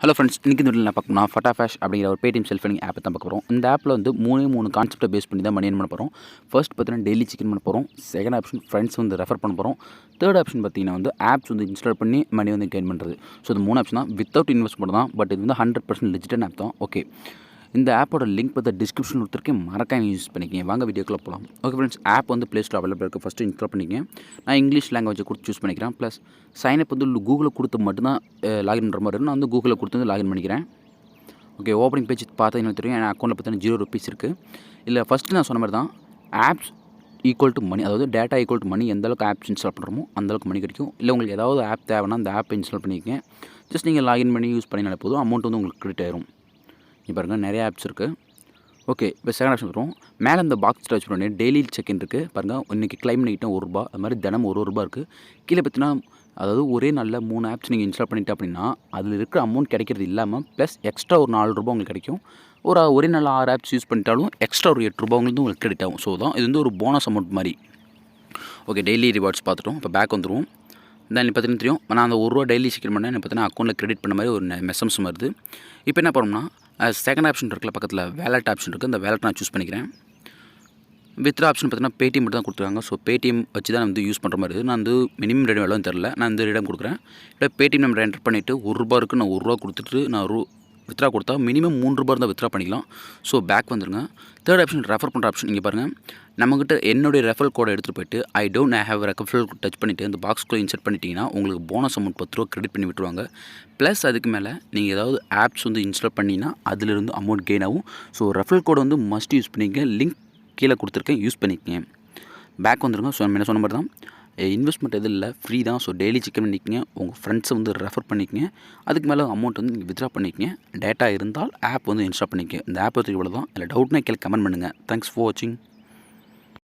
Hello friends, இன்றைக்கி இந்த வீடியோவில் பார்க்கணும்னா ஃபட்டாஃபேஷ் அப்படிங்கிற ஒரு பேடிஎம் செல்ஃப் ஏர்னிங் ஆப்பை தான் பார்க்க போகிறோம். இந்த ஆப்பில் வந்து மூணு கான்செப்ட்டை பேஸ் பண்ணி தான் மணி ஏர்ன் பண்ண போகிறோம். ஃபர்ஸ்ட் பார்த்தீங்கன்னா டெய்லி சிக்கன் பண்ண போகிறோம். செகண்ட் ஆப்ஷன் ஃப்ரெண்ட்ஸ் வந்து ரெஃபர் பண்ண போகிறோம். தேர்ட் ஆப்ஷன் பார்த்தீங்கன்னா வந்து ஆப்ஸ் வந்து இன்ஸ்டால் பண்ணி மணி வந்து கெயின் பண்ணுறது. ஸோ இது 3 ஆப்ஷன் தான். வித்தவுட் இன்வெஸ்ட்மெண்ட் தான். பட் இது வந்து 100% லெஜிட்டட் ஆப் தான். ஓகே, இந்த ஆப்போட லிங்க் பார்த்து டிஸ்கிரிப்ஷன் கொடுத்துருக்கேன், மறக்காம யூஸ் பண்ணிக்கங்க. வாங்க வீடியோக்குள்ளே போகலாம். ஓகே ஃப்ரெண்ட்ஸ், ஆப் வந்து ப்ளே ஸ்டோர் அவைலபிள் இருக்குது. ஃபஸ்ட்டு இன்ஸ்டால் பண்ணிக்கங்க. நான் இங்கிலீஷ் லாங்குவேஜை கொடுத்து சூஸ் பண்ணிக்கிறேன். ப்ளஸ் சைனப் வந்து கூகுளில் கொடுத்து மட்டும்தான் லாகின் பண்ணுற மாதிரி இருக்கும். நான் வந்து கூகுளில் கொடுத்து வந்து லாகின் பண்ணிக்கிறேன். ஓகே, ஓப்பனிங் பேஜ் பார்த்தீங்கன்னா தெரியும். என் அக்கௌண்ட்டில் பார்த்தீங்கன்னா ₹0 இருக்குது. இல்லை ஃபஸ்ட்டு நான் சொன்ன மாதிரி தான், ஆப்ஸ் ஈக்குவல் டு மணி, அதாவது டேட்டா ஈக்குவல் டு மணி. எந்தளவுக்கு ஆப்ஸ் இன்ஸ்டால் பண்ணுறோமோ அந்தளவுக்கு மணி கிடைக்கும். இல்லை உங்களுக்கு ஏதாவது ஆப் தேவைன்னா அந்த ஆப்பை இன்ஸ்டால் பண்ணிக்கங்க. ஜஸ்ட் நீங்கள் லாகின் பண்ணி யூஸ் பண்ணினாலே போதும், அமௌண்ட் வந்து உங்களுக்கு கிரெடிட் ஆயிரும். இப்போ பாருங்கள், நிறைய ஆப்ஸ் இருக்குது. ஓகே, இப்போ செகண்ட் ஆப்ஷன் வரும். மேலே இந்த பாக்ஸ் டச் பண்ணி டெய்லி செக்இன் இருக்குது பாருங்கள். இன்றைக்கி கிளைம் பண்ணிக்கிட்டேன் ₹1. அது மாதிரி தினம் ₹1 இருக்குது. கீழே பார்த்தீங்கன்னா, அதாவது ஒரே நாளில் 3 ஆப்ஸ் நீங்கள் இன்ஸ்டால் பண்ணிட்டேன் அப்படின்னா அதில் இருக்கிற அமௌண்ட் கிடைக்கிறது இல்லாமல் ப்ளஸ் எக்ஸ்ட்ரா ஒரு ₹4 உங்களுக்கு கிடைக்கும். ஒரே நாளில் 6 ஆப்ஸ் யூஸ் பண்ணிட்டாலும் எக்ஸ்ட்ரா ஒரு ₹8 உங்களுக்கு கிரெடிட் ஆகும். ஸோ தான் இது வந்து ஒரு போனஸ் அமௌண்ட் மாதிரி. ஓகே, டெய்லி ரிவார்ட்ஸ் பார்த்துட்டோம். இப்போ பேக் வந்துடுவோம். தென் பார்த்தீங்கன்னா தெரியும், நான் அந்த ₹1 டெய்லி சிக்கன் பண்ணேன். பார்த்தீங்கன்னா அக்கௌண்ட்டில் கிரெடிட் பண்ண மாதிரி ஒரு மெசம்ஸ் வருது. இப்போ என்ன பண்ணோம்னா, செகண்ட் ஆப்ஷன் இருக்குல்ல, பக்கத்தில் வேலட் ஆப்ஷன் இருக்குது. அந்த வேலட் நான் சூஸ் பண்ணிக்கிறேன். வித்ரா ஆப்ஷன் பார்த்தீங்கன்னா பேடிஎம் மட்டும் தான் கொடுத்துருக்காங்க. ஸோ பேடிஎம் வச்சு தான் வந்து யூஸ் பண்ணுற மாதிரி இருக்குது. நான் வந்து மினிமம் ரெடி எவ்வளோன்னு தெரில, நான் இந்த ரெடம் கொடுக்குறேன். இப்போ பேடிஎம் நம்பர் என்டர் பண்ணிவிட்டு ₹1 இருக்குது. நான் ₹1 கொடுத்துட்டு நான் வித்ரா கொடுத்தா மினிமம் ₹3 தான் வித்ரா பண்ணிக்கலாம். ஸோ பேக் வந்துருங்க. தேர்ட் ஆப்ஷன் ரெஃபர் பண்ணுற ஆப்ஷன். இங்கே பாருங்கள், நம்மக்கிட்ட என்னுடைய ரெஃபரல் கோடை எடுத்துகிட்டு போய்ட்டு I don't have referral code touch பண்ணிவிட்டு அந்த பாக்ஸ்க்குள்ளே இன்செர்ட் பண்ணிட்டீங்கன்னா உங்களுக்கு போனஸ் அமௌண்ட் ₹10 கிரெடிட் பண்ணி விட்டுருவாங்க. ப்ளஸ் அதுக்கு மேலே நீங்கள் ஏதாவது ஆப்ஸ் வந்து இன்ஸ்டால் பண்ணிங்கன்னா அதிலிருந்து அமௌண்ட் கெயின் ஆகும். ஸோ ரெஃபரல் கோடை வந்து மஸ்ட் யூஸ் பண்ணிக்க. லிங்க் கீழே கொடுத்துருக்கேன், யூஸ் பண்ணிக்கங்க. பேக் வந்துருங்க. ஸோ என்ன சொன்ன மாதிரி தான், இன்வெஸ்ட்மெண்ட் எதுவும் இல்லை, ஃப்ரீ தான். ஸோ டெய்லி சிக்கன் பண்ணிக்கங்க. உங்கள் ஃப்ரெண்ட்ஸை வந்து ரெஃபர் பண்ணிக்கங்க. அதுக்கு மேலே அமௌண்ட் வந்து நீங்கள் வித்ரா பண்ணிக்கங்க. டேட்டா இருந்தால் ஆப் வந்து இன்ஸ்டால் பண்ணிக்கங்க. இந்த ஆப் பற்றி இவ்வளோ தான். இல்லை டவுட்னா கீழே கமெண்ட் பண்ணுங்கள். தேங்க்ஸ் ஃபார் வாட்சிங்.